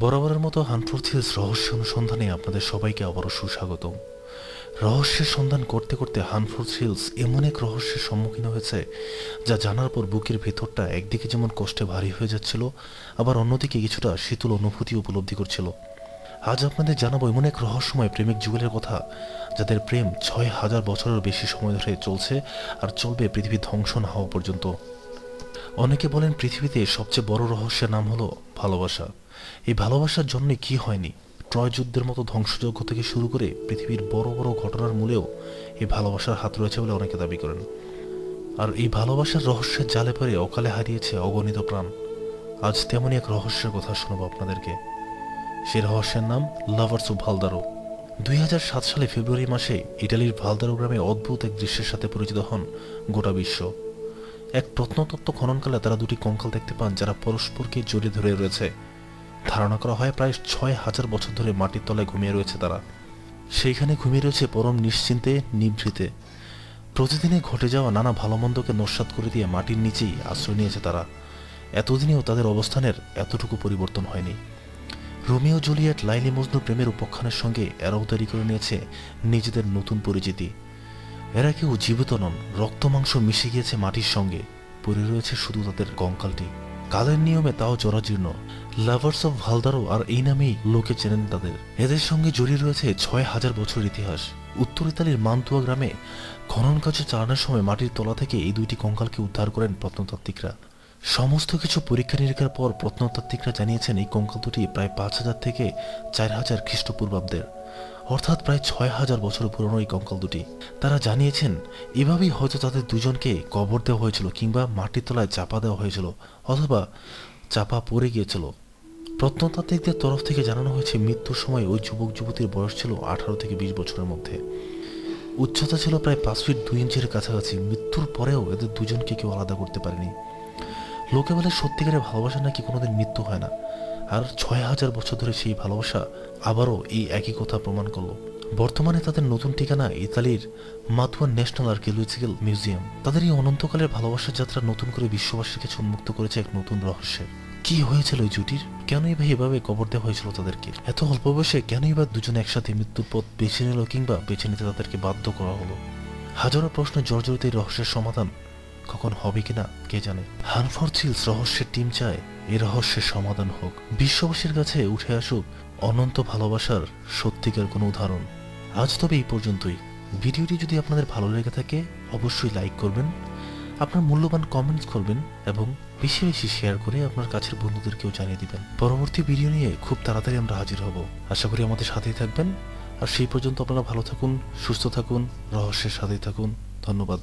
বরাবরের মতো হানফোর্ড হিলস রহস্য অনুসন্ধানে আপনাদের সবাইকে আবারও সুস্বাগতম। রহস্যের সন্ধান করতে করতে হানফোর্ড হিলস এমন এক রহস্যের সম্মুখীন হয়েছে যা জানার পর বুকের ভেতরটা একদিকে যেমন কষ্টে ভারী হয়ে যাচ্ছিল, আবার অন্যদিকে কিছুটা শীতল অনুভূতি উপলব্ধি করছিল। আজ আপনাদের জানাবো এমন এক রহস্যময় প্রেমিক যুগলের কথা, যাদের প্রেম ৬,০০০ বছরের বেশি সময় ধরে চলছে আর চলবে পৃথিবী ধ্বংস না হওয়া পর্যন্ত। অনেকে বলেন পৃথিবীতে সবচেয়ে বড় রহস্যের নাম হলো ভালোবাসা। এই ভালোবাসার জন্য কি হয়নি, ট্রয় যুদ্ধের মতো ধ্বংসযজ্ঞ থেকে শুরু করে পৃথিবীর বড় বড় ঘটনার মূলেও এই ভালোবাসার হাত রয়েছে বলে অনেকে দাবি করেন। আর এই ভালোবাসার রহস্যের জালে পড়ে অকালে হারিয়েছে অগণিত প্রাণ। আজ তেমনই এক রহস্যের কথা শোনাবো আপনাদেরকে। সেই রহস্যের নাম লাভার্স অফ ভালদারো। ২০০৭ সালে ফেব্রুয়ারি মাসে ইটালির ভালদারো গ্রামে অদ্ভুত এক দৃশ্যের সাথে পরিচিত হন গোটা বিশ্ব। এক প্রত্নতত্ত্ব খননকালে তারা দুটি কঙ্কাল দেখতে পান যারা পরস্পরকে জড়িয়ে ধরে রয়েছে। ধারণা করা হয় প্রায় ৬,০০০ বছর ধরে মাটির তলায় ঘুমিয়ে রয়েছে তারা। সেইখানে ঘুমিয়ে রয়েছে পরম নিশ্চিন্তে, নিভৃতে। প্রতিদিনে ঘটে যাওয়া নানা ভালো মন্দকে নস্যাৎ করে দিয়ে মাটির নিচেই আশ্রয় নিয়েছে তারা। এতদিনেও তাদের অবস্থানের এতটুকু পরিবর্তন হয়নি। রোমিও জুলিয়েট, লাইলি মজনু প্রেমের উপাখ্যানের সঙ্গে এরাও তৈরি করে নিয়েছে নিজেদের নতুন পরিচিতি। এরা কেউ জীবিত নন, রক্ত মাংস মিশে গিয়েছে মাটির সঙ্গে, পড়ে রয়েছে শুধু তাদের কঙ্কালটি, কালের নিয়মে তাও জরাজীর্ণ। লাভার্স অফ ভালদারো আর এই নামেই লোকে চেনেন তাদের। এদের সঙ্গে জড়িয়ে রয়েছে ৬,০০০ বছরের ইতিহাস। উত্তর ইতালির মান্তুয়া গ্রামে খনন কাজে চালানোর সময় মাটির তলা থেকে এই দুইটি কঙ্কালকে উদ্ধার করেন প্রত্নতাত্ত্বিকরা। সমস্ত কিছু পরীক্ষা নিরীক্ষার পর প্রত্নতাত্ত্বিকরা জানিয়েছেন এই কঙ্কাল দুটি প্রায় ৫,০০০ থেকে ৪,০০০ খ্রিস্টপূর্বাব্দের, অর্থাৎ প্রায় ৬,০০০ বছর পুরনো এই কঙ্কাল দুটি। তারা জানিয়েছেন এভাবেই হয়তো তাদের দুজনকে কবর দেওয়া হয়েছিল, কিংবা মাটির তলায় চাপা দেওয়া হয়েছিল, অথবা চাপা পড়ে গিয়েছিল। প্রত্নতাত্ত্বিকদের তরফ থেকে জানানো হয়েছে মৃত্যুর সময় ওই যুবক যুবতীর বয়স ছিল ১৮ থেকে ২০ বছরের মধ্যে। উচ্চতা ছিল প্রায় ৫ ফিট ২ ইঞ্চির কাছাকাছি। মৃত্যুর পরেও এদের দুজনকে কেউ আলাদা করতে পারেনি। লোকে বলে সত্যিকারের ভালোবাসা নাকি কোনোদিন মৃত্যু হয় না। আর ৬,০০০ বছর ধরে সেই ভালোবাসা আবারও এই একই কথা প্রমাণ করলো। বর্তমানে তাদের নতুন ঠিকানা ইতালির মাতুয়া ন্যাশনাল আর্কিওলজিক্যাল মিউজিয়াম। তাদের এই অনন্তকালের ভালোবাসার যাত্রা নতুন করে বিশ্ববাসীর কাছে উন্মুক্ত করেছে এক নতুন রহস্যের। কি হয়েছিল ওই জুটির? কেনই বা এভাবে কবর দেওয়া হয়েছিল তাদেরকে? এত অল্প বয়সে কেনই বা দুজন একসাথে মৃত্যুর পথ বেছে নিল, কিংবা বেছে নিতে তাদেরকে বাধ্য করা হলো? হাজারো প্রশ্নে জর্জরিত এই রহস্যের সমাধান কখন হবে কিনা কে জানে। হানফোর্ড হিলস রহস্যের টিম চায় এই রহস্যের সমাধান হোক, বিশ্ববাসীর কাছে উঠে আসুক অনন্ত ভালোবাসার সত্যিকার কোনো উদাহরণ। আজ তবে এই পর্যন্তই। ভিডিওটি যদি আপনাদের ভালো লেগে থাকে অবশ্যই লাইক করবেন, আপনার মূল্যবান কমেন্টস করবেন এবং বেশি বেশি শেয়ার করে আপনার কাছের বন্ধুদেরকেও জানিয়ে দিবেন। পরবর্তী ভিডিও নিয়ে খুব তাড়াতাড়ি আমরা হাজির হব। আশা করি আমাদের সাথেই থাকবেন। আর সেই পর্যন্ত আপনারা ভালো থাকুন, সুস্থ থাকুন, রহস্যের সাথেই থাকুন। ধন্যবাদ।